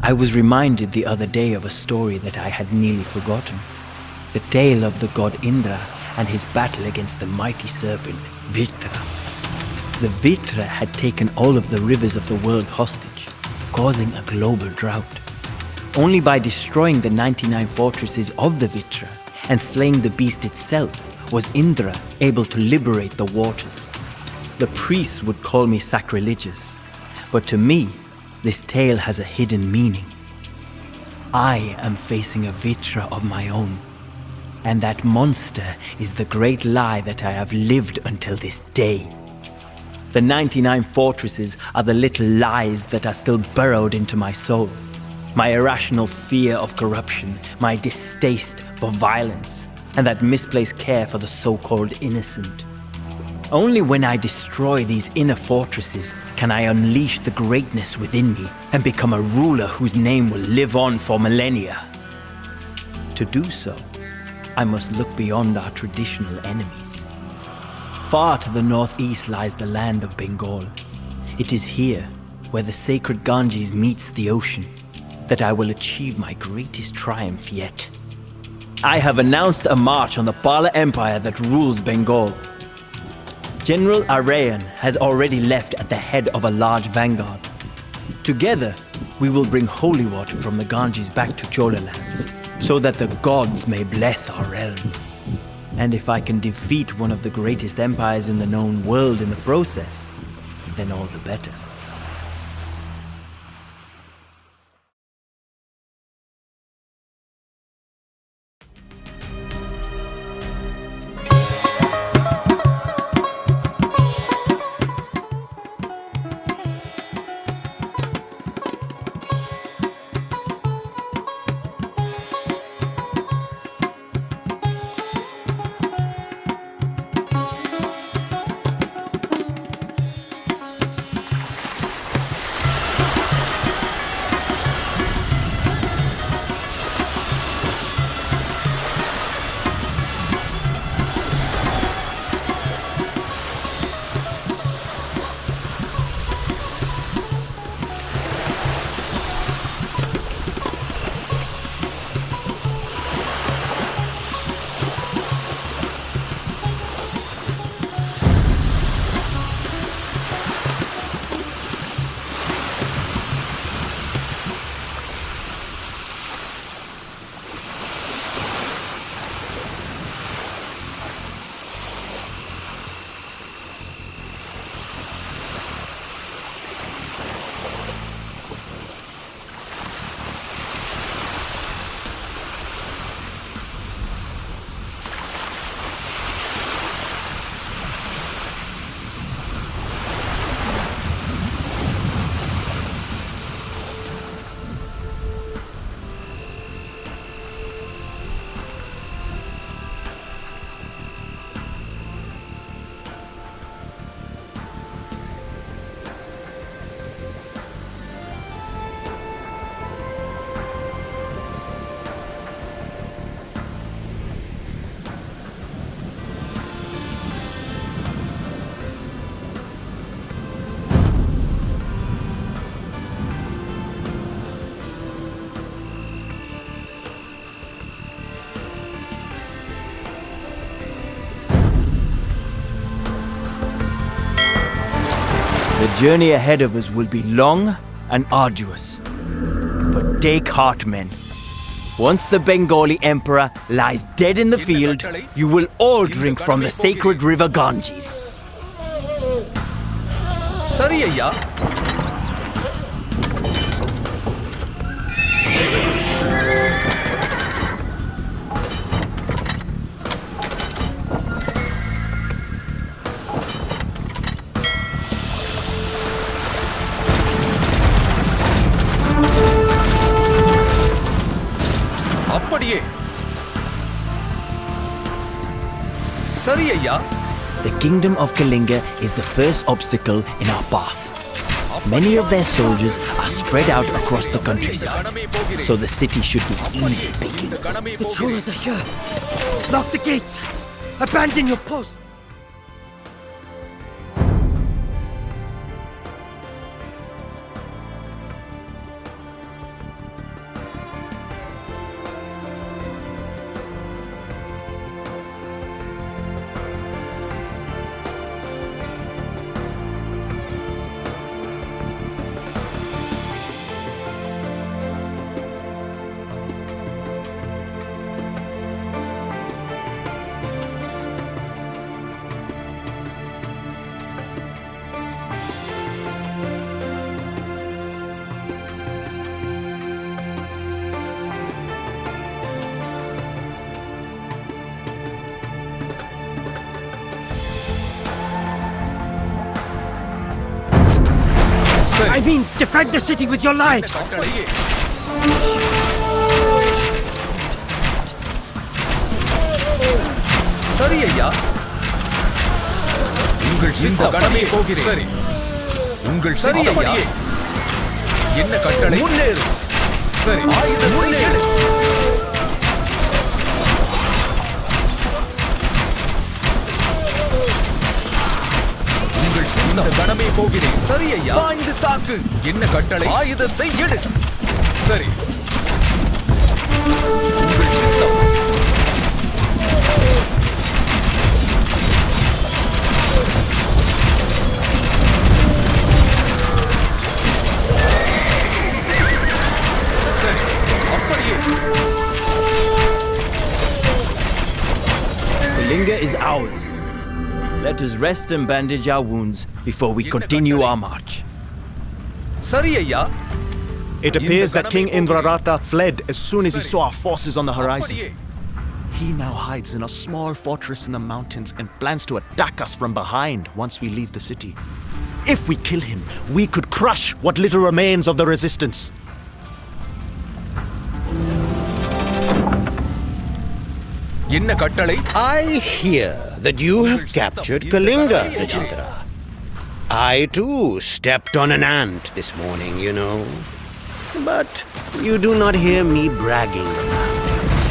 I was reminded the other day of a story that I had nearly forgotten. The tale of the god Indra and his battle against the mighty serpent, Vritra. The Vritra had taken all of the rivers of the world hostage, causing a global drought. Only by destroying the 99 fortresses of the Vritra and slaying the beast itself was Indra able to liberate the waters. The priests would call me sacrilegious, but to me, this tale has a hidden meaning. I am facing a Vritra of my own, and that monster is the great lie that I have lived until this day. The 99 fortresses are the little lies that are still burrowed into my soul. My irrational fear of corruption, my distaste for violence, and that misplaced care for the so-called innocent. Only when I destroy these inner fortresses can I unleash the greatness within me and become a ruler whose name will live on for millennia. To do so, I must look beyond our traditional enemies. Far to the northeast lies the land of Bengal. It is here, where the sacred Ganges meets the ocean, that I will achieve my greatest triumph yet. I have announced a march on the Pala Empire that rules Bengal. General Arayan has already left at the head of a large vanguard. Together, we will bring holy water from the Ganges back to Chola lands, so that the gods may bless our realm. And if I can defeat one of the greatest empires in the known world in the process, then all the better. The journey ahead of us will be long and arduous. But take heart, men. Once the Bengali emperor lies dead in the field, you will all drink from the sacred river Ganges. Sorry, Ayya. அப்படியே சரி ஐயா. The kingdom of Kalinga is the first obstacle in our path. Many of their soldiers are spread out across the countryside, so the city should be easy pickings. The Cholas are here. Lock the gates. Abandon your post. I mean, defend the city with your lives. கட்டளையே சரி ஐயா உங்கள் சித்தம் கடமையை போகிறேன் சரி உங்கள் சரி ஐயா என்ன கட்டளை முன்னேறு சரி ஆயுதம் முன்னேறு உங்கள் சித்தம் கடமையை போகிறேன் சரி ஐயா பாய்ந்து தாக்கு என்ன கட்டளை ஆயுதத்தை எடு சரி உங்கள் சித்தம் சரி அப்படியே Kalinga is ours. Let us rest and bandage our wounds before we continue our march. சரி ஐயா It appears that King Indraratha fled as soon as he saw our forces on the horizon. அப்படியே He now hides in a small fortress in the mountains and plans to attack us from behind once we leave the city. If we kill him, we could crush what little remains of the resistance. என்ன கட்டளை I hear that you have captured Kalinga, Rajendra. I too stepped on an ant this morning, you know. But you do not hear me bragging about it.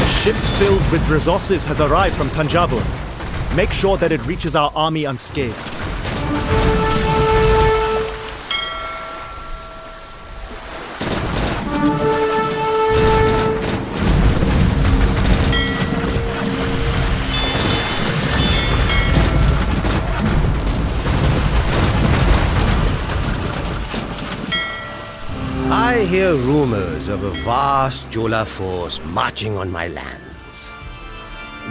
A ship filled with resources has arrived from Tanjavur. Make sure that it reaches our army unscathed. I hear rumors of a vast Chola force marching on my lands.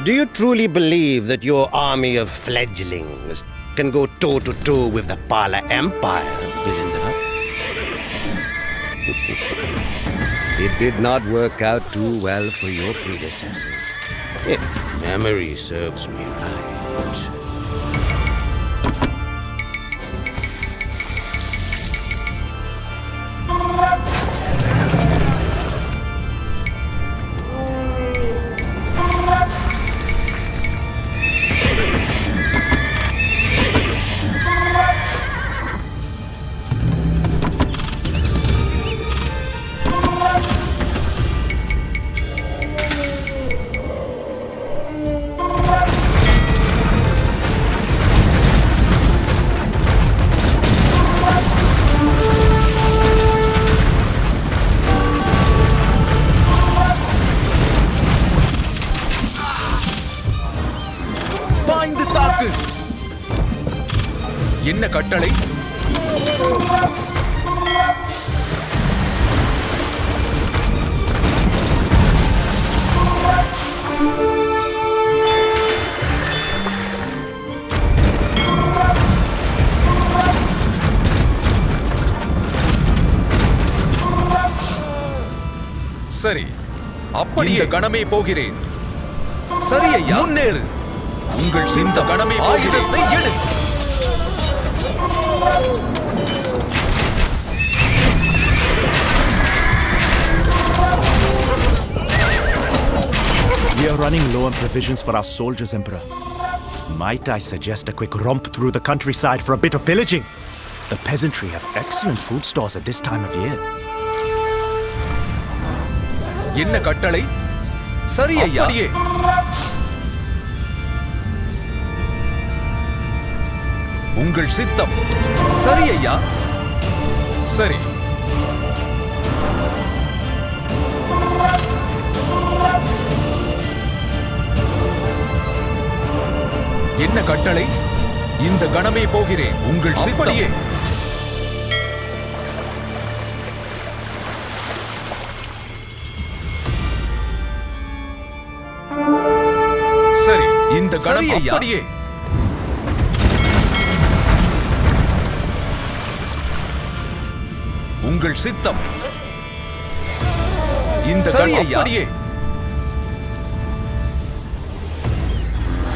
Do you truly believe that your army of fledglings can go toe-to-toe with the Pala Empire, Rajendra? It did not work out too well for your predecessors, if memory serves me right. பாய்ந்து தாக்கு என்ன கட்டளை சரி அப்படியே கணமே போகிறேன் சரி ஐயா முன்னேறு உங்கள் சிந்த கணமே ஆயுதத்தை எடு We are running low on provisions for our soldiers, Emperor. Might I suggest a quick romp through the countryside for a bit of pillaging? The peasantry have excellent food stores at this time of year. என்ன கட்டளை சரி ஐயா உங்கள் சித்தம் சரி ஐயா சரி என்ன கட்டளை இந்த கணமே போகிறேன் உங்கள் சித்தம் சரி இந்த கணம் அப்படியே உங்கள் சித்தம் இந்த கணம் அப்படியே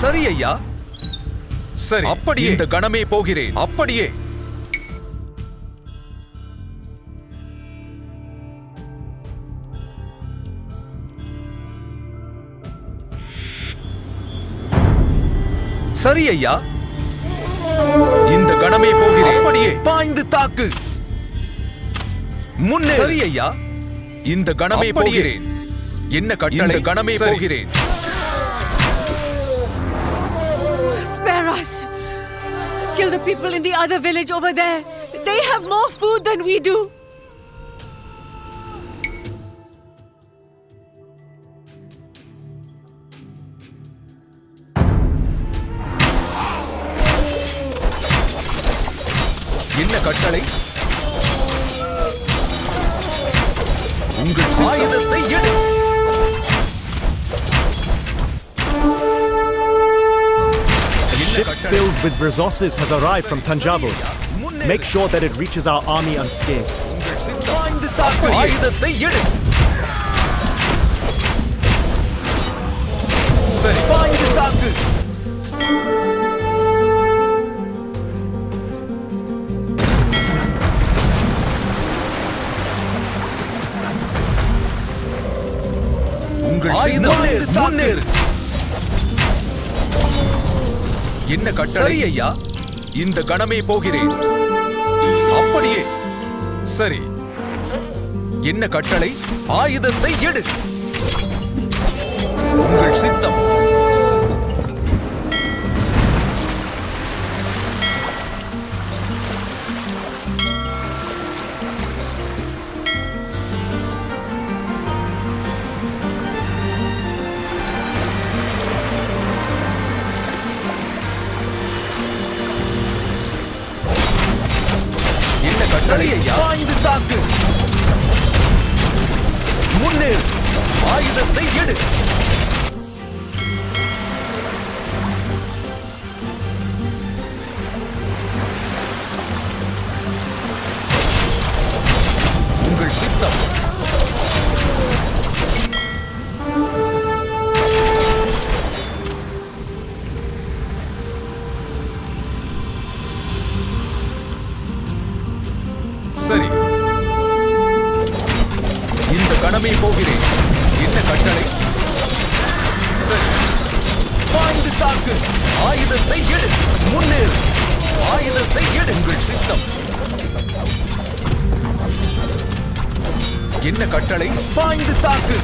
சரி ஐயா சரி, அப்படியே இந்த கணமே போகிறேன். அப்படியே. சரி ஐயா, இந்த கணமே போகிறேன். அப்படியே பாய்ந்து தாக்கு. முன்னே. சரி ஐயா, இந்த கணமே போகிறேன். என்ன கட்டளை? கணமே போகிறேன். Spare us! Kill the people in the other village over there. They have more food than we do. என்ன கட்டளை? உங்கள் ஆயுதத்தை எடு. A ship filled with resources has arrived from Tanjavur. Make sure that it reaches our army unscathed. பாய்ந்து தாக்கு. ஆயுதத்தை எடு. சரி, பாய்ந்து தாக்கு. உங்கள் ஆயுதம் முன்னேறு. என்ன கட்டளை? சரி ஐயா, இந்த கணமே போகிறேன். அப்படியே. சரி, என்ன கட்டளை? ஆயுதத்தை எடு. உங்கள் சித்தம். சரி ஐயா, பாய்ந்து தாக்கு. முன்னேறு. ஆயுதத்தை எடு. உங்கள் சித்தம். சரி, இந்த கணமே போகிறேன். என்ன கட்டளை? சரி, பாய்ந்து தாக்கு. ஆயுதத்தை எடு. முன்னேறு. ஆயுதத்தை எடு. உங்கள் சித்தம். என்ன கட்டளை? பாய்ந்து தாக்கு.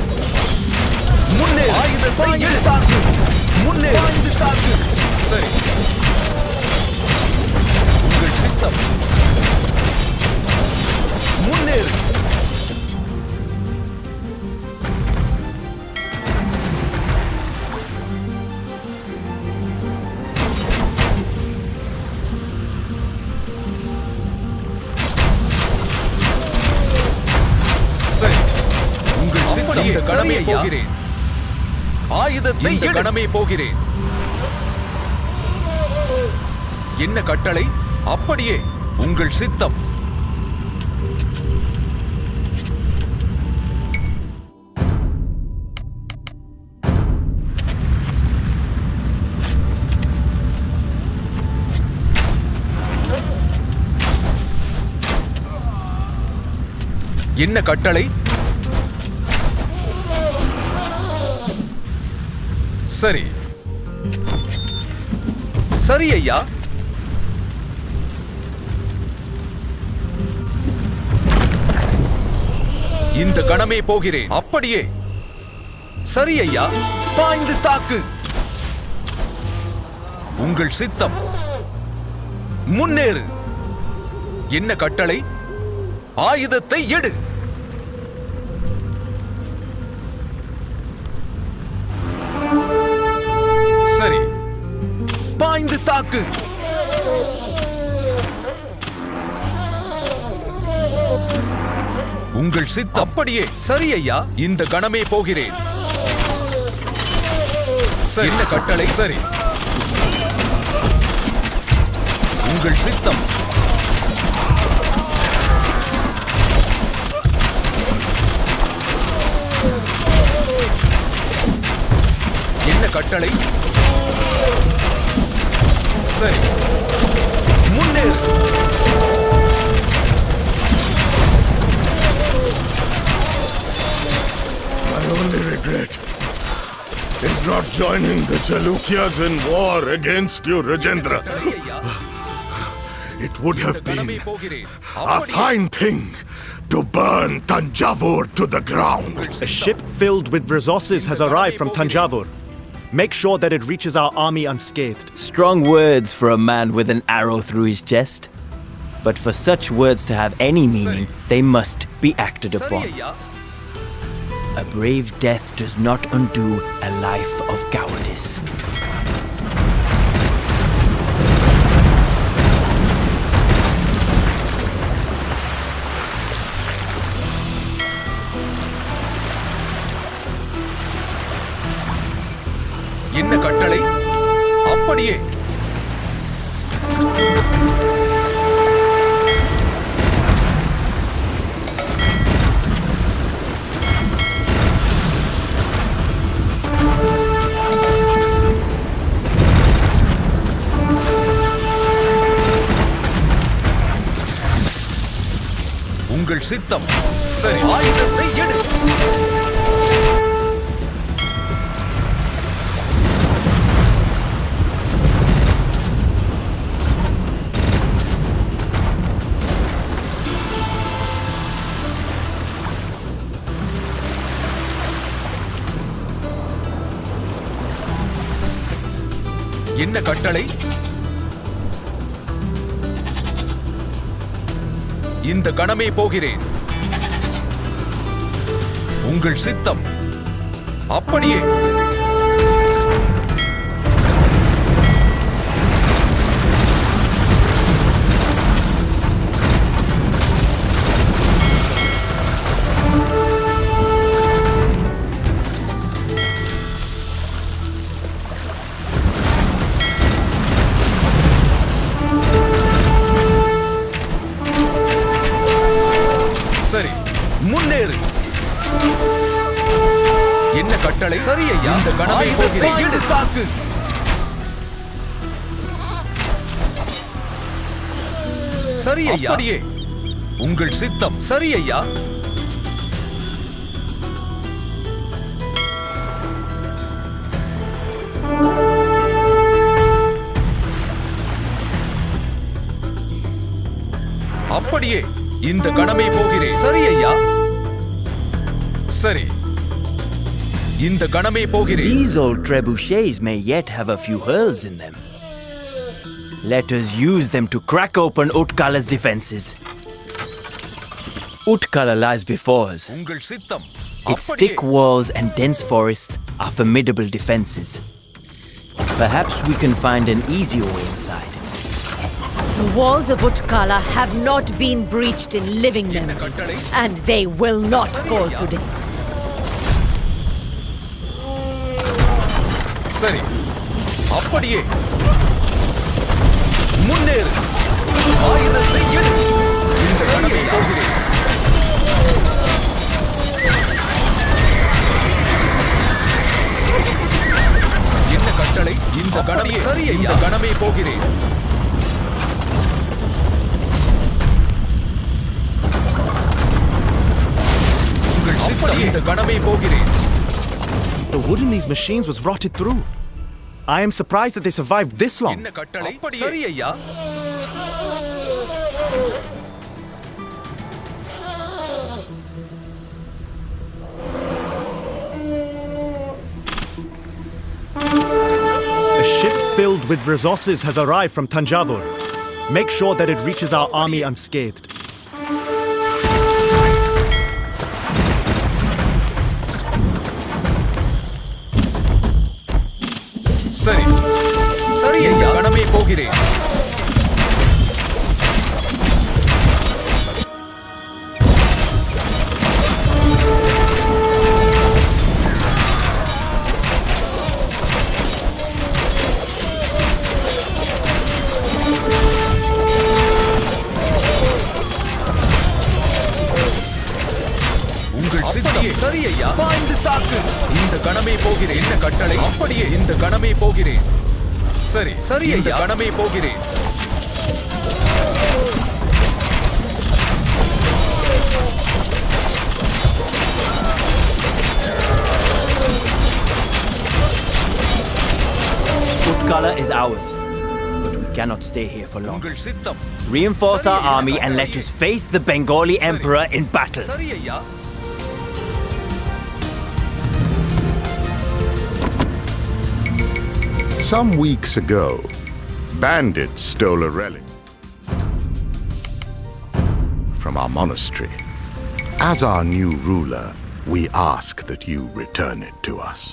முன்னேறு. ஆயுதத்தை எடு. தாக்கு. முன்னேறு. பாய்ந்து தாக்கு. சரி, உங்கள் சித்தம். முன்னேறு. சரி, உங்கள் சித்தம். இந்த கணமே போகிறேன். ஆயுதத்தை இந்த கணமே போகிறேன். என்ன கட்டளை? அப்படியே. உங்கள் சித்தம். என்ன கட்டளை? சரி, சரி ஐயா. இந்த கணமே போகிறேன். அப்படியே. சரி ஐயா, பாய்ந்து தாக்கு. உங்கள் சித்தம். முன்னேறு. என்ன கட்டளை? ஆயுதத்தை எடு. சரி, பாய்ந்து தாக்கு. உங்கள் சித்தம். அப்படியே. சரி ஐயா, இந்த கணமே போகிறேன். சரி, என்ன கட்டளை? சரி, உங்கள் சித்தம். என்ன கட்டளை? சரி, முன்னேறு. My only regret is not joining the Chalukyas in war against you, Rajendra. சரி ஐயா. It would have இந்த கணமே been போகிறேன். a அப்படியே. fine thing to burn Tanjavur to the ground. A ship filled with resources has arrived from Tanjavur. Make sure that it reaches our army unscathed. Strong words for a man with an arrow through his chest. But for such words to have any meaning, they must be acted சரி upon. ஐயா. A brave death does not undo a life of cowardice. என்ன கட்டளை? அப்படியே. உங்கள் சித்தம். சரி, ஆயுதத்தை எடு. என்ன கட்டளை? இந்த கணமே போகிறேன். உங்கள் சித்தம். அப்படியே. சரி, முன்னேறு. என்ன கட்டளை? சரி ஐயா. இந்த கணமே போகிறேன். எடு தாக்கு. சரி ஐயா. அப்படியே. உங்கள் சித்தம். சரி ஐயா. அப்படியே. இந்த கணமே போகிறேன். சரி ஐயா. சரி, இந்த கணமே போகிறேன். These old trebuchets may yet have a few holes in them. Let us use them to crack open Utkala's defenses. Utkala lies before us. உங்கள் சித்தம். Its அப்படியே. thick walls and dense forests are formidable defenses. Perhaps we can find an easier way inside. The walls of Utkala have not been breached in living them, என்ன கட்டளை? and they will not fall today. சரி, அப்படியே. முன்னேறு. ஆயுதத்தை எடு. இந்த கணமே போகிறேன். என்ன கட்டளை? இந்த கணமே. சரி ஐயா. இந்த கணமே போகிறேன். உங்கள் சித்தம். இந்த கணமே போகிறேன். The wood in these machines was rotted through. I am surprised that they survived this long. என்ன கட்டளை? சரி ஐயா. A ship filled with resources has arrived from Tanjavur. Make sure that it reaches our army unscathed. சரி, சரி ஐயா. கணமே போகிறேன். உங்கள் சித்தம். சரி ஐயா. பாய்ந்து தாக்கு. இந்த கணமே போகிறேன். என்ன கட்டளை? அப்படியே. இந்த கணமே போகிறேன். சரி சரி ஐயா, கணமே போகிறேன். Utkala is ours, but we cannot stay here for long. உங்கள் சித்தம். Reinforce our சரி ஐயா, army and let us face the Bengali emperor in battle. சரி ஐயா. Some weeks ago, bandits stole a relic from our monastery. As our new ruler, we ask that you return it to us.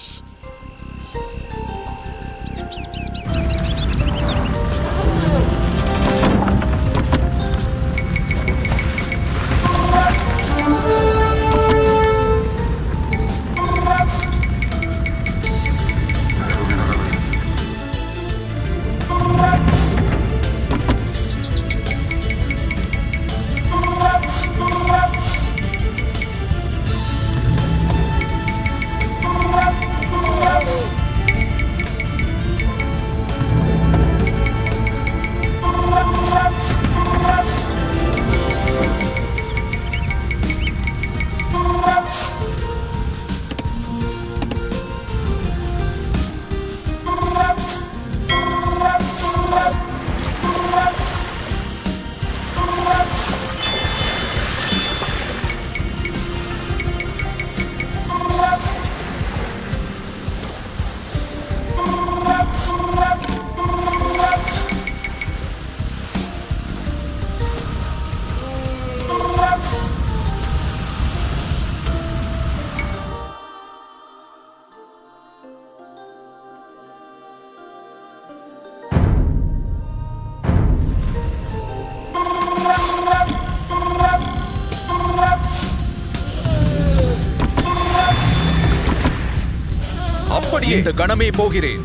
அப்படியே இந்த கணமே போகிறேன்.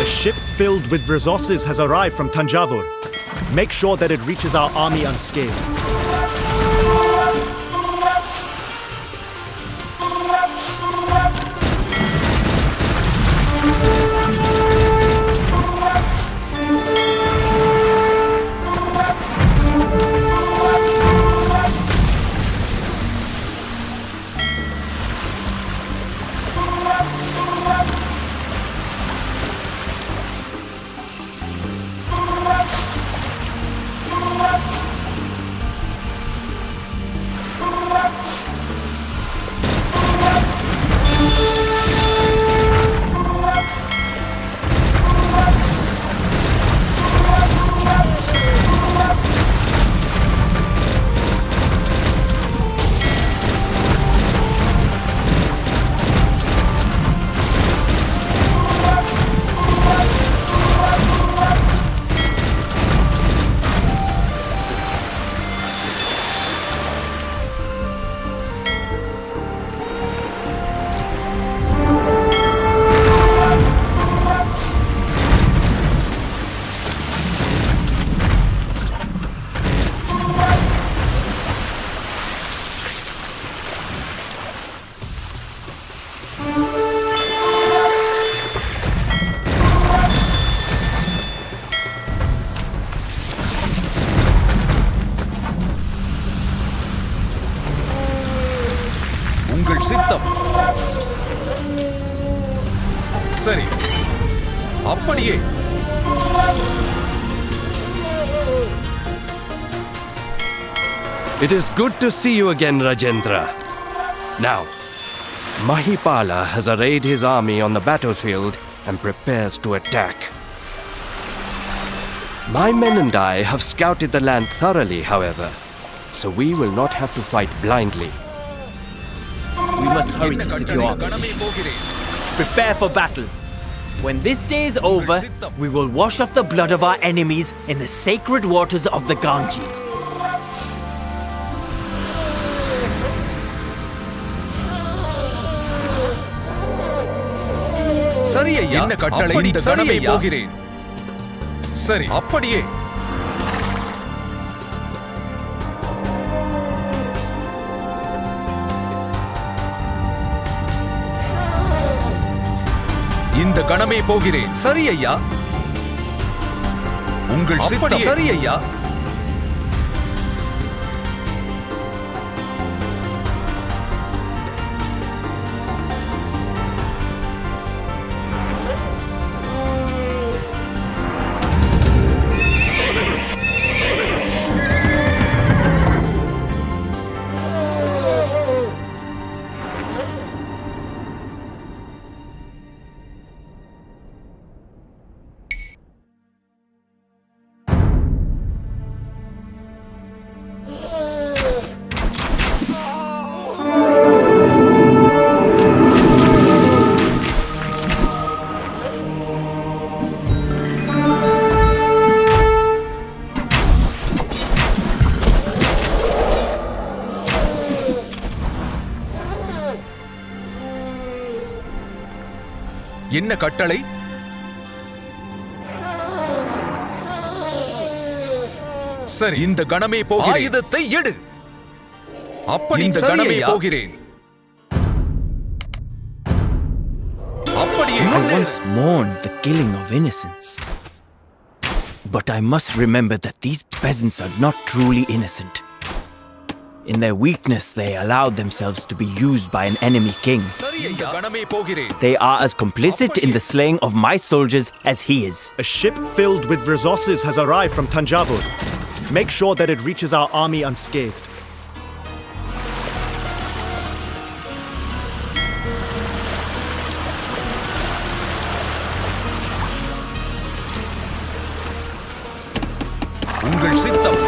A ship filled with resources has arrived from Tanjavur. Make sure that it reaches our army unscathed. சித்தம். சரி, அப்படியே. It is good to see you again, Rajendra. Now, Mahipala has arrayed his army on the battlefield and prepares to attack. My men and I have scouted the land thoroughly, however, so we will not have to fight blindly. We must hurry என்ன to கட்டளை? secure our கணமே position. போகிறேன். Prepare for battle. When this day is over, we will wash off the blood of our enemies in the sacred waters of the Ganges. சரி ஐயா. என்ன கட்டளை? இந்த கணமே போகிறேன். சரி, அப்படியே. இந்த கணமே போகிறேன். சரி ஐயா. உங்கள் சித்தம். சரி ஐயா. என்ன கட்டளை? சரி, இந்த கணமே போகிறேன். ஆயுதத்தை எடு. அப்படி இந்த கணமே போகிறேன். அப்படியே. I once mourned the killing of innocents. But I must remember that these peasants are not truly innocent. In their weakness, they allowed themselves to be used by an enemy king. சரி ஐயா. கணமே போகிறேன். They are as complicit in the slaying of my soldiers as he is. A ship filled with resources has arrived from Tanjavur. Make sure that it reaches our army unscathed. உங்கள் சித்தம்.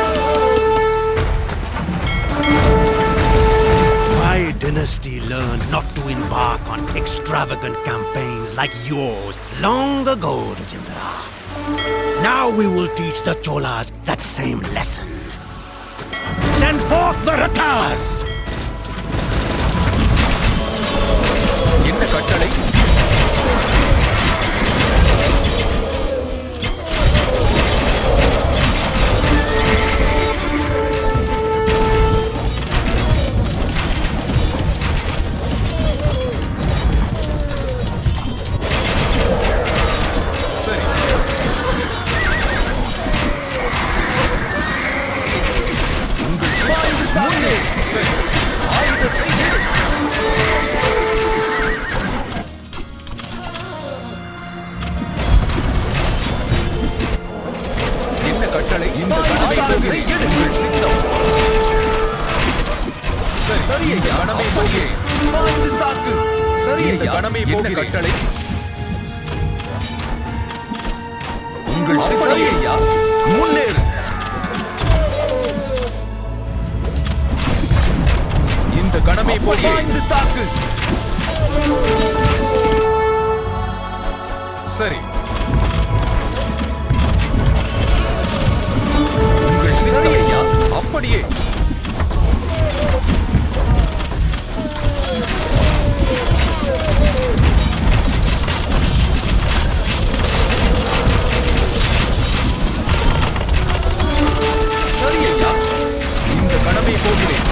My dynasty learned not to embark on extravagant campaigns like yours long ago, Rajendra. Now we will teach the Cholas that same lesson. Send forth the Rathas! என்ன கட்டளை? சரி. உங்கள் முன்னே. சரி, ஆயுதத்தை எடு. என்ன கட்டளை? இந்த கணமே போகிறேன். உங்கள் சித்தம். சரி ஐயா. கணமே போகிறேன். பாய்ந்து தாக்கு. சரி ஐயா. கணமே போகிறேன். கட்டளை. உங்கள் சித்தம் ஐயா. முன்னேறு. இந்த கணமே போகிறேன். பாய்ந்து தாக்கு. சரி. உங்கள் சரி ஐயா. அப்படியே. சரி ஐயா. இந்த கணமே போகிறேன்.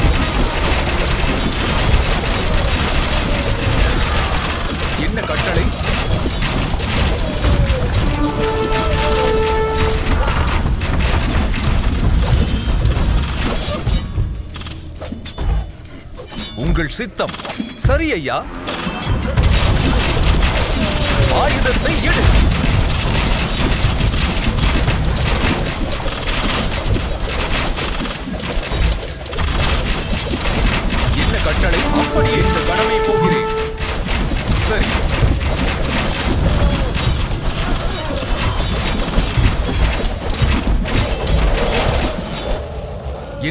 என்ன கட்டளை? உங்கள் சித்தம் சரி ஐயா. ஆயுதத்தை எடு. என்ன கட்டளை? அப்படியே இந்த கடமை போகிறேன். சரி.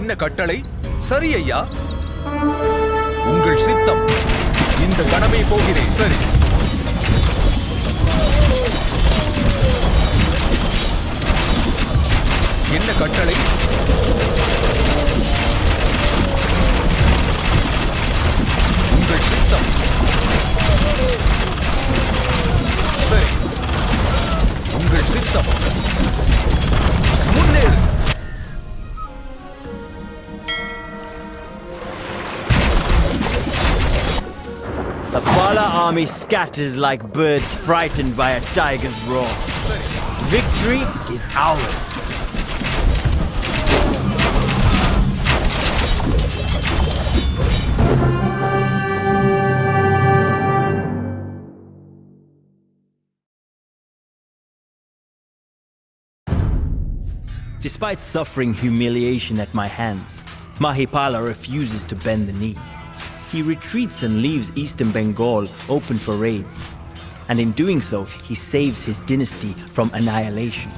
என்ன கட்டளை? சரி ஐயா. உங்கள் சித்தம். இந்த கடமை போகிறேன். சரி. என்ன கட்டளை? உங்கள் சித்தம். சரி. உங்கள் சித்தம். முன்னேறு. The Pala army scatters like birds frightened by a tiger's roar. Victory is ours. Despite suffering humiliation at my hands, Mahipala refuses to bend the knee. He retreats and leaves eastern Bengal open for raids. And in doing so, he saves his dynasty from annihilation.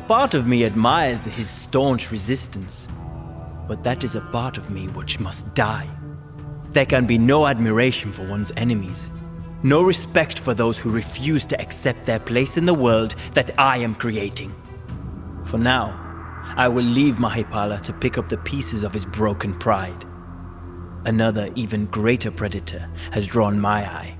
A part of me admires his staunch resistance, but that is a part of me which must die. There can be no admiration for one's enemies, no respect for those who refuse to accept their place in the world that I am creating. For now, I will leave Mahipala to pick up the pieces of his broken pride. Another, even greater predator has drawn my eye.